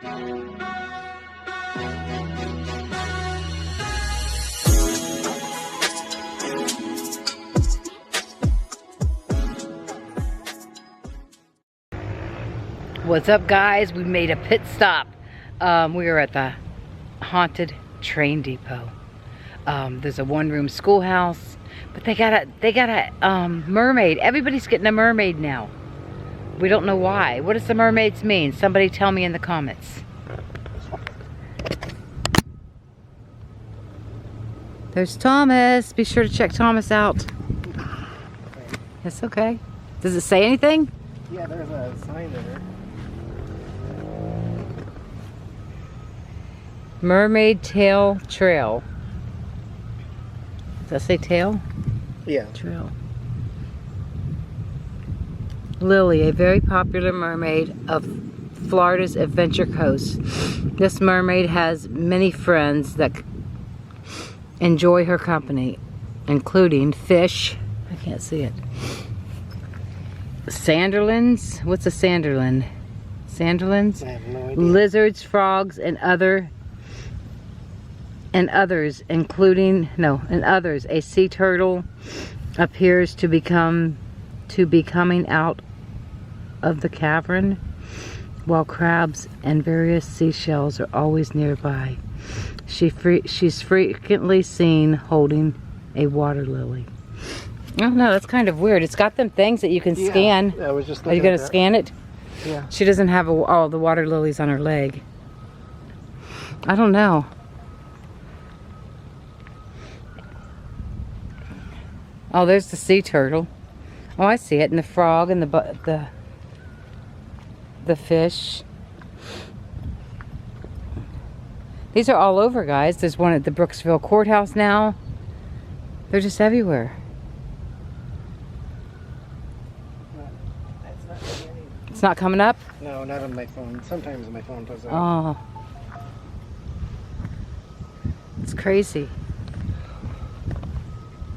What's up, guys? We made a pit stop. We are at the haunted train depot. There's a one-room schoolhouse, but they got a mermaid. Everybody's getting a mermaid now. We don't know why. What does the mermaids mean? Somebody tell me in the comments. There's Thomas. Be sure to check Thomas out. It's okay. Does it say anything? Yeah, there's a sign there. Mermaid Tail Trail. Does that say tail? Yeah. Trail. Lily, a very popular mermaid of Florida's Adventure Coast. This mermaid has many friends that enjoy her company, including fish. I can't see it. Sanderlins. What's a sanderlin? Sanderlins? I have no idea. Lizards, frogs, and others, a sea turtle appears to be coming out of the cavern, while crabs and various seashells are always nearby. She's frequently seen holding a water lily. Oh no, that's kind of weird. It's got them things that you can scan. Yeah, I was just Are you gonna scan it? Yeah. She doesn't have all the water lilies on her leg. I don't know. Oh, there's the sea turtle. Oh, I see it. And the frog and the fish. These are all over, guys. There's one at the Brooksville Courthouse now. They're just everywhere. It's not coming up? No, not on my phone. Sometimes my phone does that. Oh. It's crazy.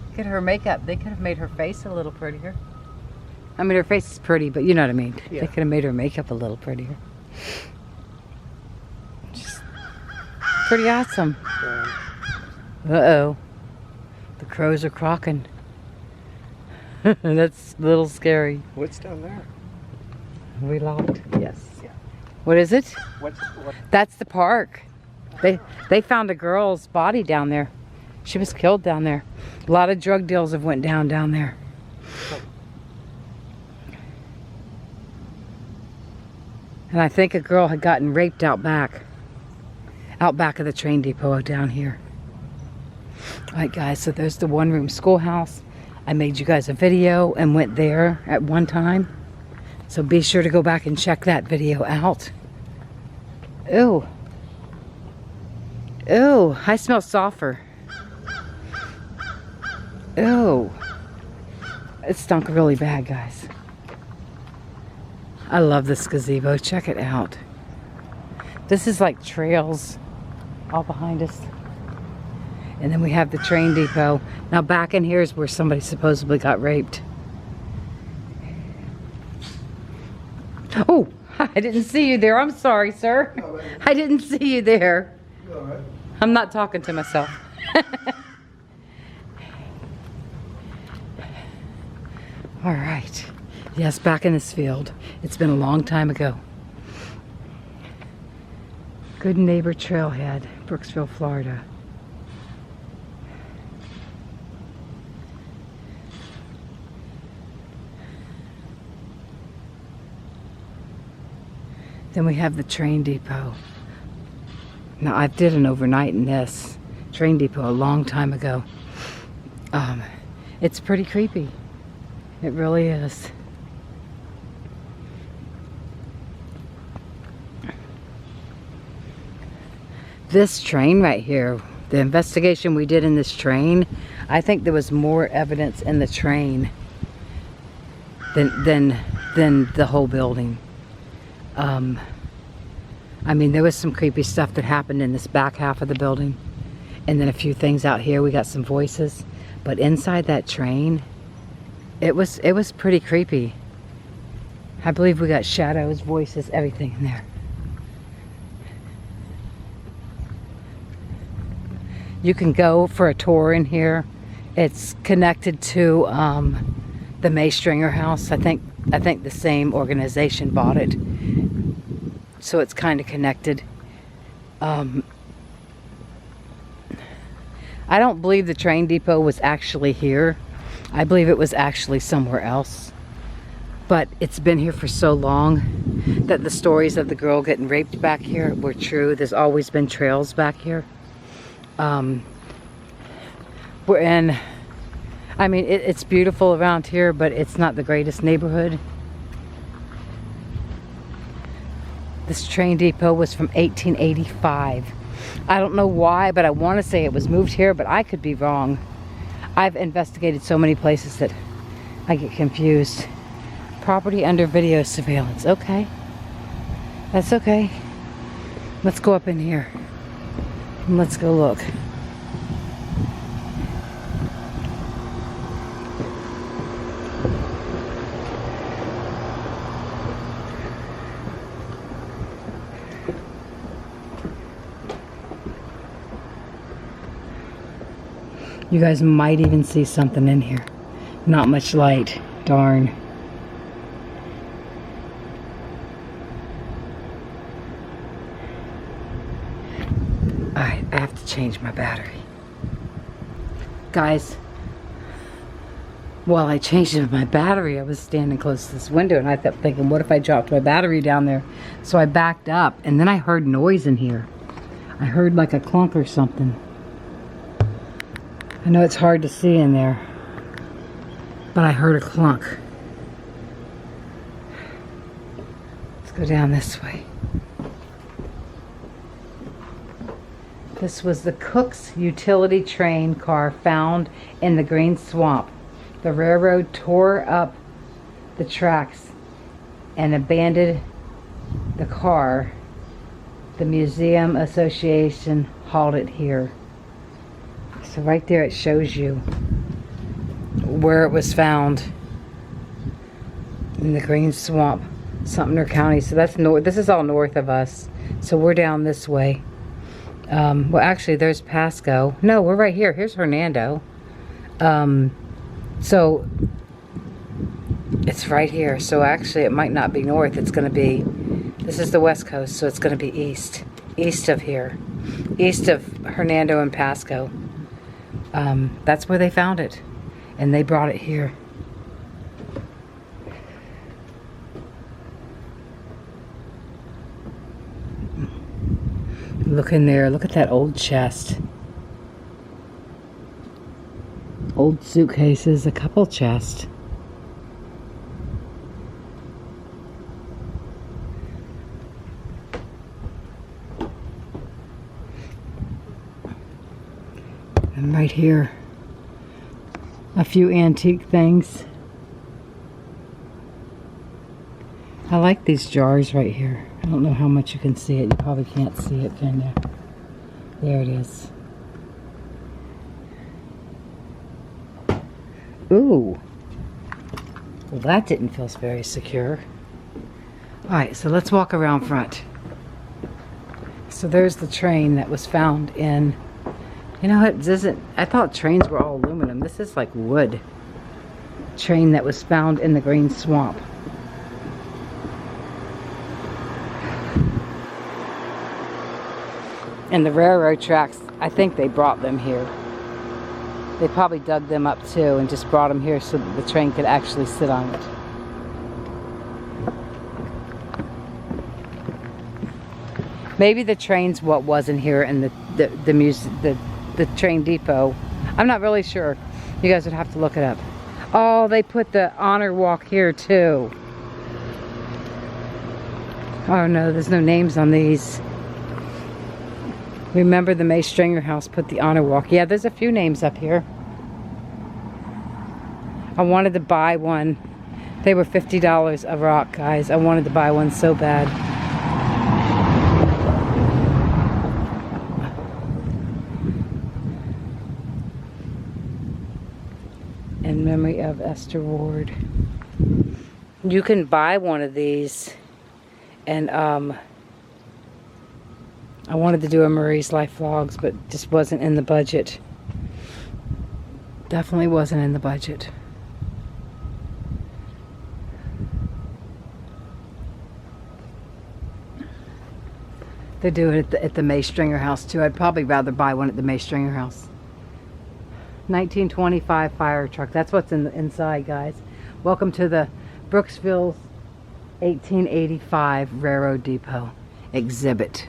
Look at her makeup. They could have made her face a little prettier. I mean, her face is pretty, but you know what I mean. Yeah. They could have made her makeup a little prettier. Just pretty awesome. Uh-oh. The crows are crocking. That's a little scary. What's down there? We locked? Yes. Yeah. What is it? What? That's the park. They found a girl's body down there. She was killed down there. A lot of drug deals have went down there. And I think a girl had gotten raped out back of the train depot down here. Alright guys, so there's the one-room schoolhouse. I made you guys a video and went there at one time. So be sure to go back and check that video out. Ew. Ew, I smell sulfur. Ew. It stunk really bad, guys. I love this gazebo. Check it out. This is like trails all behind us. And then we have the train depot. Now back in here is where somebody supposedly got raped. Oh, I didn't see you there. I'm sorry, sir. I didn't see you there. I'm not talking to myself. All right. Yes, back in this field. It's been a long time ago. Good Neighbor Trailhead, Brooksville, Florida. Then we have the train depot. Now, I did an overnight in this train depot a long time ago. It's pretty creepy. It really is. This train right here, the investigation we did in this train, I think there was more evidence in the train than the whole building. I mean, there was some creepy stuff that happened in this back half of the building. And then a few things out here. We got some voices. But inside that train, it was pretty creepy. I believe we got shadows, voices, everything in there. You can go for a tour in here. It's connected to the Maystringer house. I think the same organization bought it, so it's kind of connected. I don't believe the train depot was actually here. I believe it was actually somewhere else. But it's been here for so long that the stories of the girl getting raped back here were true. There's always been trails back here. We're in, I mean, it's beautiful around here, but it's not the greatest neighborhood. This train depot was from 1885. I don't know why, but I want to say it was moved here, but I could be wrong. I've investigated so many places that I get confused. Property under video surveillance. Okay. That's okay. Let's go up in here. And let's go look. You guys might even see something in here. Not much light. Darn. Alright, I have to change my battery. Guys, while I changed my battery, I was standing close to this window and I kept thinking, what if I dropped my battery down there? So I backed up and then I heard noise in here. I heard like a clunk or something. I know it's hard to see in there, but I heard a clunk. Let's go down this way. This was the Cook's utility train car found in the Green Swamp. The railroad tore up the tracks and abandoned the car. The Museum Association hauled it here. So right there it shows you where it was found, in the Green Swamp, Sumter County. So that's north. This is all north of us. So we're down this way. Well, actually, there's Pasco. No, we're right here. Here's Hernando. So it's right here. So actually, it might not be north. It's going to be. This is the West Coast, so it's going to be east of here, east of Hernando and Pasco. That's where they found it, and they brought it here. Look in there. Look at that old chest. Old suitcases, a couple chests. And right here, a few antique things. I like these jars right here. I don't know how much you can see it. You probably can't see it, can you? There it is. Ooh. Well, that didn't feel very secure. Alright, so let's walk around front. So there's the train that was found in... You know what? This isn't... I thought trains were all aluminum. This is like wood. Train that was found in the Green Swamp. And the railroad tracks, I think they brought them here. They probably dug them up too and just brought them here so that the train could actually sit on it. Maybe the train's what wasn't here in the train depot. I'm not really sure. You guys would have to look it up. Oh, they put the honor walk here too. Oh no, there's no names on these. Remember the Maystringer house put the honor walk. Yeah, there's a few names up here. I wanted to buy one. They were $50 a rock, guys. I wanted to buy one so bad. In memory of Esther Ward. You can buy one of these and I wanted to do a Marie's Life Vlogs, but just wasn't in the budget. Definitely wasn't in the budget. They do it at the May Stringer house too. I'd probably rather buy one at the May Stringer house. 1925 fire truck. That's what's in the inside, guys. Welcome to the Brooksville's 1885 Railroad Depot exhibit.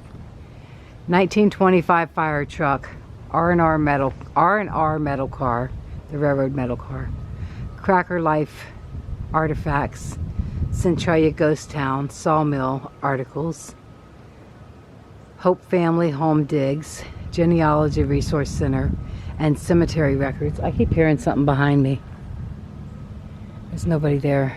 1925 fire truck. R&R metal car. The railroad metal car. Cracker Life artifacts. Centralia Ghost Town sawmill articles. Hope Family Home Digs, Genealogy Resource Center, and Cemetery Records. I keep hearing something behind me. There's nobody there.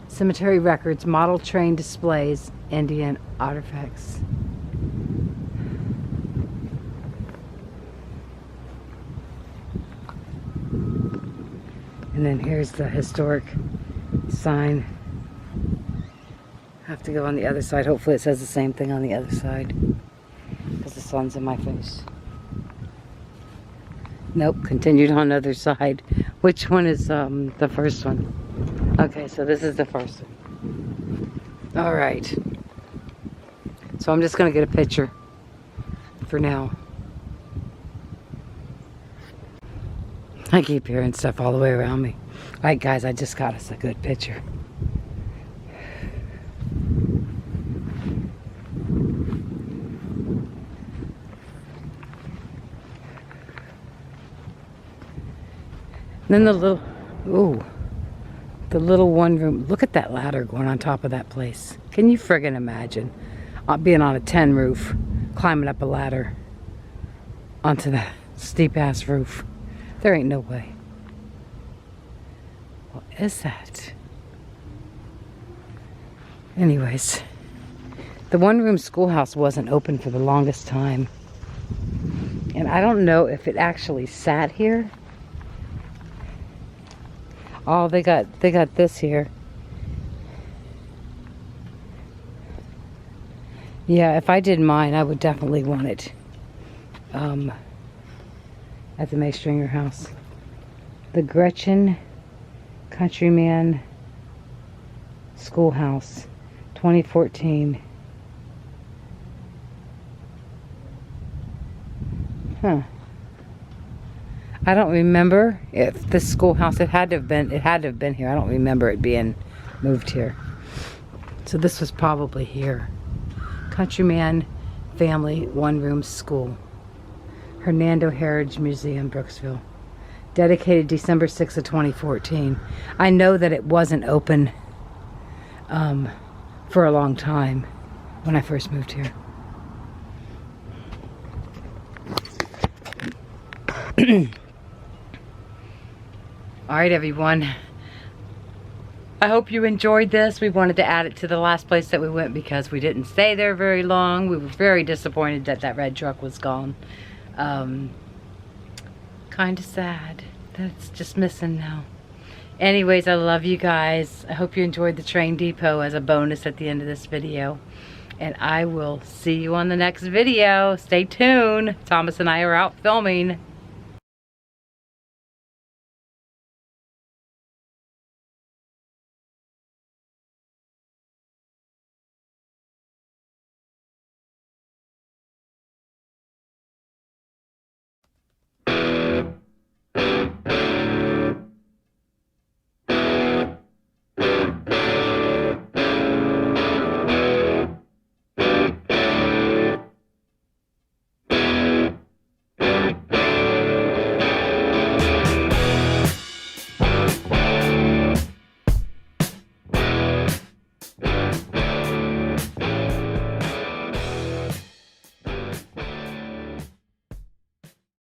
Cemetery Records, model train displays, Indian artifacts. And then here's the historic sign. I have to go on the other side. Hopefully it says the same thing on the other side, because the sun's in my face. Nope, continued on the other side. Which one is the first one? Okay, so this is the first one. All right. So I'm just going to get a picture for now. I keep hearing stuff all the way around me. All right, guys, I just got us a good picture. Then the little, the little one room. Look at that ladder going on top of that place. Can you friggin' imagine being on a 10 roof, climbing up a ladder onto that steep ass roof? There ain't no way. What is that? Anyways, the one room schoolhouse wasn't open for the longest time. And I don't know if it actually sat here. Oh, they got this here. Yeah, if I did mine, I would definitely want it at the May Stringer house. The Gretchen Countryman Schoolhouse, 2014. Huh. I don't remember if this schoolhouse, it had to have been here. I don't remember it being moved here. So this was probably here. Countryman Family One Room School. Hernando Heritage Museum, Brooksville. Dedicated December 6th of 2014. I know that it wasn't open for a long time when I first moved here. Alright, everyone. I hope you enjoyed this. We wanted to add it to the last place that we went because we didn't stay there very long. We were very disappointed that that red truck was gone. Kind of sad that it's just missing now. Anyways, I love you guys. I hope you enjoyed the train depot as a bonus at the end of this video. And I will see you on the next video. Stay tuned. Thomas and I are out filming.